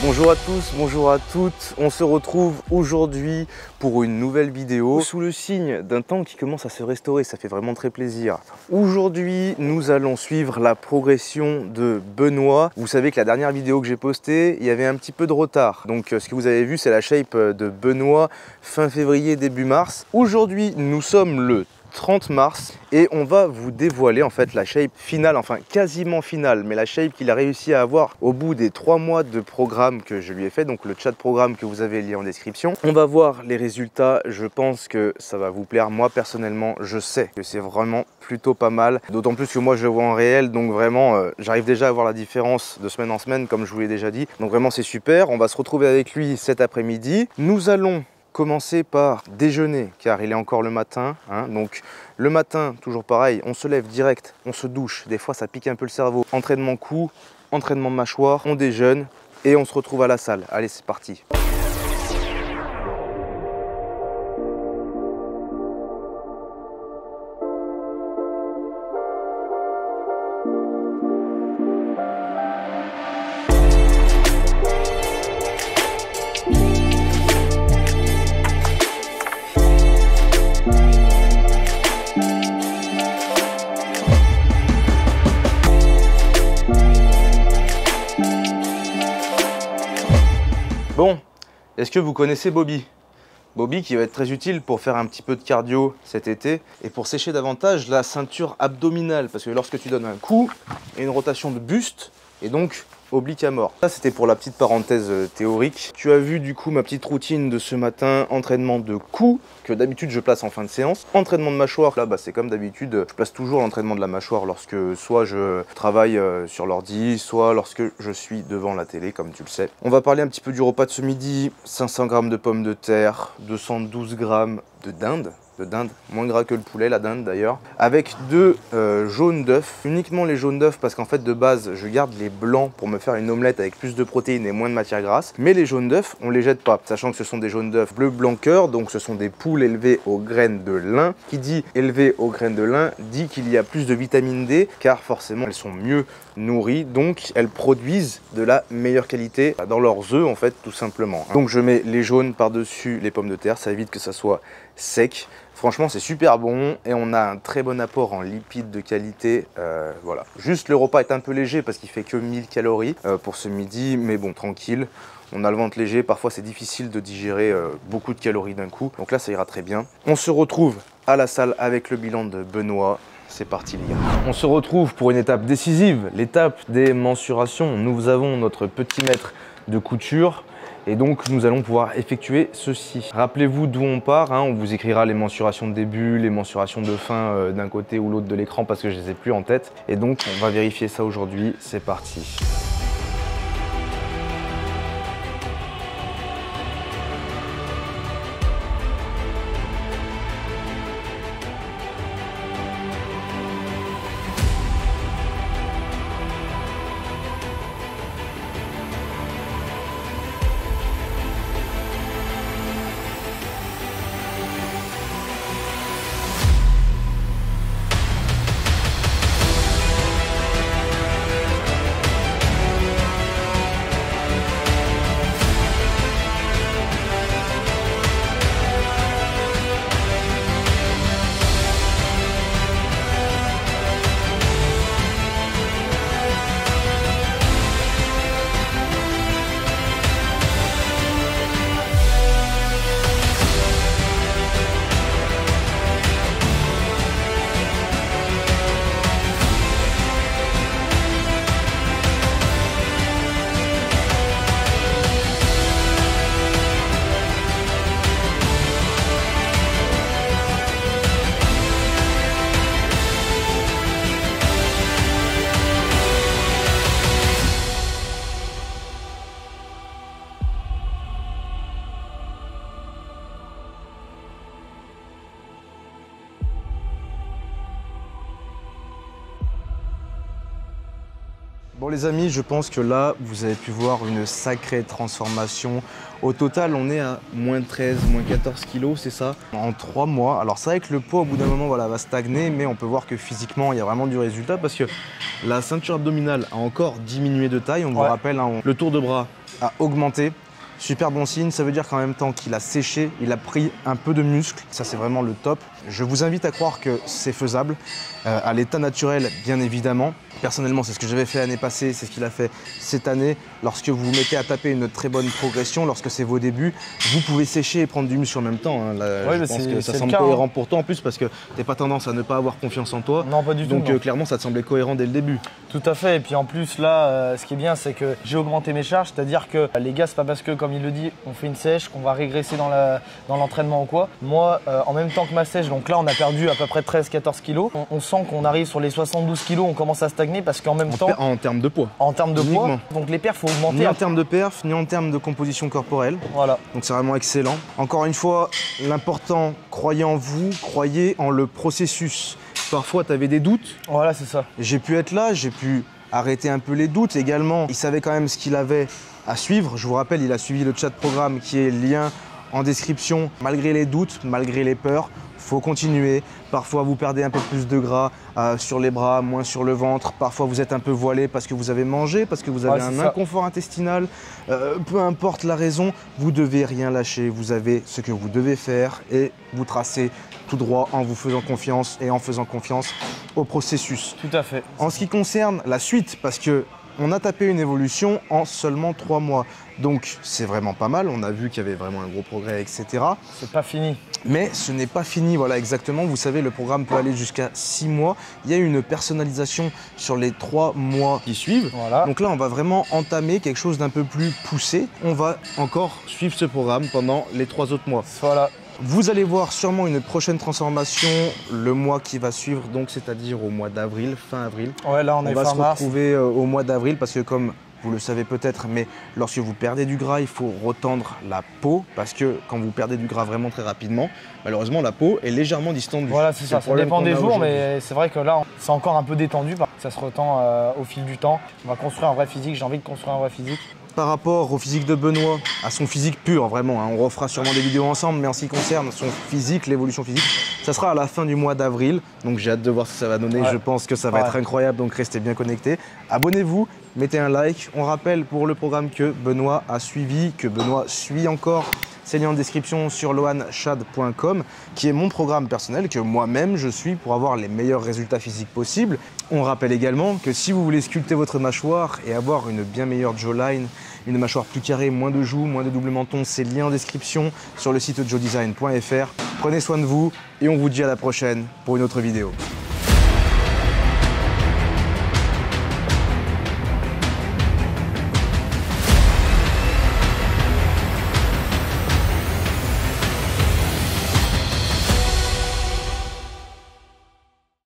Bonjour à tous, bonjour à toutes, on se retrouve aujourd'hui pour une nouvelle vidéo sous le signe d'un temps qui commence à se restaurer, ça fait vraiment très plaisir. Aujourd'hui, nous allons suivre la progression de Benoît. Vous savez que la dernière vidéo que j'ai postée, il y avait un petit peu de retard. Donc ce que vous avez vu, c'est la shape de Benoît fin février, début mars. Aujourd'hui, nous sommes le 30 mars et on va vous dévoiler en fait la shape finale, enfin quasiment finale, mais la shape qu'il a réussi à avoir au bout des 3 mois de programme que je lui ai fait, donc le chat programme que vous avez lié en description. On va voir les résultats, je pense que ça va vous plaire. Moi personnellement, je sais que c'est vraiment plutôt pas mal, d'autant plus que moi je le vois en réel, donc vraiment j'arrive déjà à voir la différence de semaine en semaine comme je vous l'ai déjà dit, donc vraiment c'est super. On va se retrouver avec lui cet après-midi. Nous allons commencer par déjeuner car il est encore le matin, hein. Donc le matin toujours pareil, on se lève direct, on se douche, des fois ça pique un peu le cerveau, entraînement cou, entraînement mâchoire, on déjeune et on se retrouve à la salle. Allez, c'est parti. Bon, est-ce que vous connaissez Bobby? Bobby qui va être très utile pour faire un petit peu de cardio cet été et pour sécher davantage la ceinture abdominale, parce que lorsque tu donnes un coup, il y a une rotation de buste et donc oblique à mort. Ça c'était pour la petite parenthèse théorique. Tu as vu du coup ma petite routine de ce matin, entraînement de cou que d'habitude je place en fin de séance. Entraînement de mâchoire, là c'est comme d'habitude, je place toujours l'entraînement de la mâchoire lorsque soit je travaille sur l'ordi, soit lorsque je suis devant la télé comme tu le sais. On va parler un petit peu du repas de ce midi, 500 g de pommes de terre, 212 g de dinde, moins gras que le poulet, la dinde d'ailleurs, avec 2 jaunes d'œufs, uniquement les jaunes d'œufs parce qu'en fait de base je garde les blancs pour me faire une omelette avec plus de protéines et moins de matière grasse, mais les jaunes d'œufs on les jette pas, sachant que ce sont des jaunes d'œufs bleu blanc cœur, donc ce sont des poules élevées aux graines de lin. Qui dit élevées aux graines de lin dit qu'il y a plus de vitamine D car forcément elles sont mieux nourries, donc elles produisent de la meilleure qualité dans leurs œufs en fait tout simplement. Donc je mets les jaunes par dessus les pommes de terre, ça évite que ça soit sec. Franchement c'est super bon et on a un très bon apport en lipides de qualité, voilà. Juste le repas est un peu léger parce qu'il fait que 1000 calories pour ce midi, mais bon tranquille. On a le ventre léger, parfois c'est difficile de digérer beaucoup de calories d'un coup, donc là ça ira très bien. On se retrouve à la salle avec le bilan de Benoît. C'est parti les gars. On se retrouve pour une étape décisive, l'étape des mensurations. Nous avons notre petit mètre de couture et donc nous allons pouvoir effectuer ceci. Rappelez-vous d'où on part, hein, on vous écrira les mensurations de début, les mensurations de fin d'un côté ou l'autre de l'écran parce que je les ai plus en tête. Et donc on va vérifier ça aujourd'hui, c'est parti. Bon les amis, je pense que là, vous avez pu voir une sacrée transformation Au total, on est à moins 13, moins 14 kilos, c'est ça, en 3 mois. Alors c'est vrai que le poids, au bout d'un moment, voilà, va stagner, mais on peut voir que physiquement, il y a vraiment du résultat parce que la ceinture abdominale a encore diminué de taille. On vous rappelle, hein, le tour de bras a augmenté. Super bon signe, ça veut dire qu'en même temps qu'il a séché, il a pris un peu de muscle. Ça, c'est vraiment le top. Je vous invite à croire que c'est faisable, à l'état naturel, bien évidemment. Personnellement, c'est ce que j'avais fait l'année passée, c'est ce qu'il a fait cette année. Lorsque vous vous mettez à taper une très bonne progression, lorsque c'est vos débuts, vous pouvez sécher et prendre du muscle en même temps. Hein. Là, je pense que ça semble cohérent pour toi en plus parce que tu n'as pas tendance à ne pas avoir confiance en toi. Non, pas du tout. Donc clairement, ça te semblait cohérent dès le début. Tout à fait. Et puis en plus, là, ce qui est bien, c'est que j'ai augmenté mes charges. C'est-à-dire que les gars, c'est pas parce que, comme il le dit, on fait une sèche, qu'on va régresser dans l'entraînement ou quoi. Moi, en même temps que ma sèche, donc là, on a perdu à peu près 13-14 kilos. On sent qu'on arrive sur les 72 kilos, on commence à stagner parce qu'en même temps. En termes de poids. En termes de poids. Donc les perfs, faut augmenter. Ni en termes de perf, ni en termes de composition corporelle. Voilà. Donc c'est vraiment excellent. Encore une fois, l'important, croyez en vous, croyez en le processus. Parfois, tu avais des doutes. Voilà, c'est ça. J'ai pu être là, j'ai pu arrêter un peu les doutes également. Il savait quand même ce qu'il avait à suivre. Je vous rappelle, il a suivi le chat programme qui est lien en description. Malgré les doutes, malgré les peurs, faut continuer. Parfois, vous perdez un peu plus de gras sur les bras, moins sur le ventre. Parfois, vous êtes un peu voilé parce que vous avez mangé, parce que vous avez un inconfort intestinal. Peu importe la raison, vous devez rien lâcher. Vous avez ce que vous devez faire et vous tracez tout droit en vous faisant confiance et en faisant confiance au processus. Tout à fait. En ce qui concerne la suite, parce que on a tapé une évolution en seulement 3 mois. Donc c'est vraiment pas mal, on a vu qu'il y avait vraiment un gros progrès, etc. C'est pas fini. Mais ce n'est pas fini, voilà exactement. Vous savez, le programme peut aller jusqu'à 6 mois. Il y a une personnalisation sur les 3 mois qui suivent. Voilà. Donc là, on va vraiment entamer quelque chose d'un peu plus poussé. On va encore suivre ce programme pendant les 3 autres mois. Voilà. Vous allez voir sûrement une prochaine transformation le mois qui va suivre, donc c'est-à-dire au mois d'avril, fin avril. Ouais, là on est va fin se retrouver au mois d'avril parce que comme vous le savez peut-être, mais lorsque vous perdez du gras, il faut retendre la peau parce que quand vous perdez du gras vraiment très rapidement, malheureusement la peau est légèrement distendue. Voilà, c'est ça. Ça dépend des jours, mais c'est vrai que là, c'est encore un peu détendu. Ça se retend au fil du temps. On va construire un vrai physique. J'ai envie de construire un vrai physique. Par rapport au physique de Benoît, à son physique pur, vraiment, hein, on refera sûrement des vidéos ensemble, mais en ce qui concerne son physique, l'évolution physique, ça sera à la fin du mois d'avril. Donc j'ai hâte de voir ce que ça va donner. Je pense que ça va être incroyable, donc restez bien connectés. Abonnez-vous, mettez un like. On rappelle pour le programme que Benoît a suivi, que Benoît suit encore. C'est lien en description sur lohanchad.com, qui est mon programme personnel que moi-même je suis pour avoir les meilleurs résultats physiques possibles. On rappelle également que si vous voulez sculpter votre mâchoire et avoir une bien meilleure jawline, une mâchoire plus carrée, moins de joues, moins de double menton, c'est lien en description sur le site joedesign.fr. Prenez soin de vous et on vous dit à la prochaine pour une autre vidéo.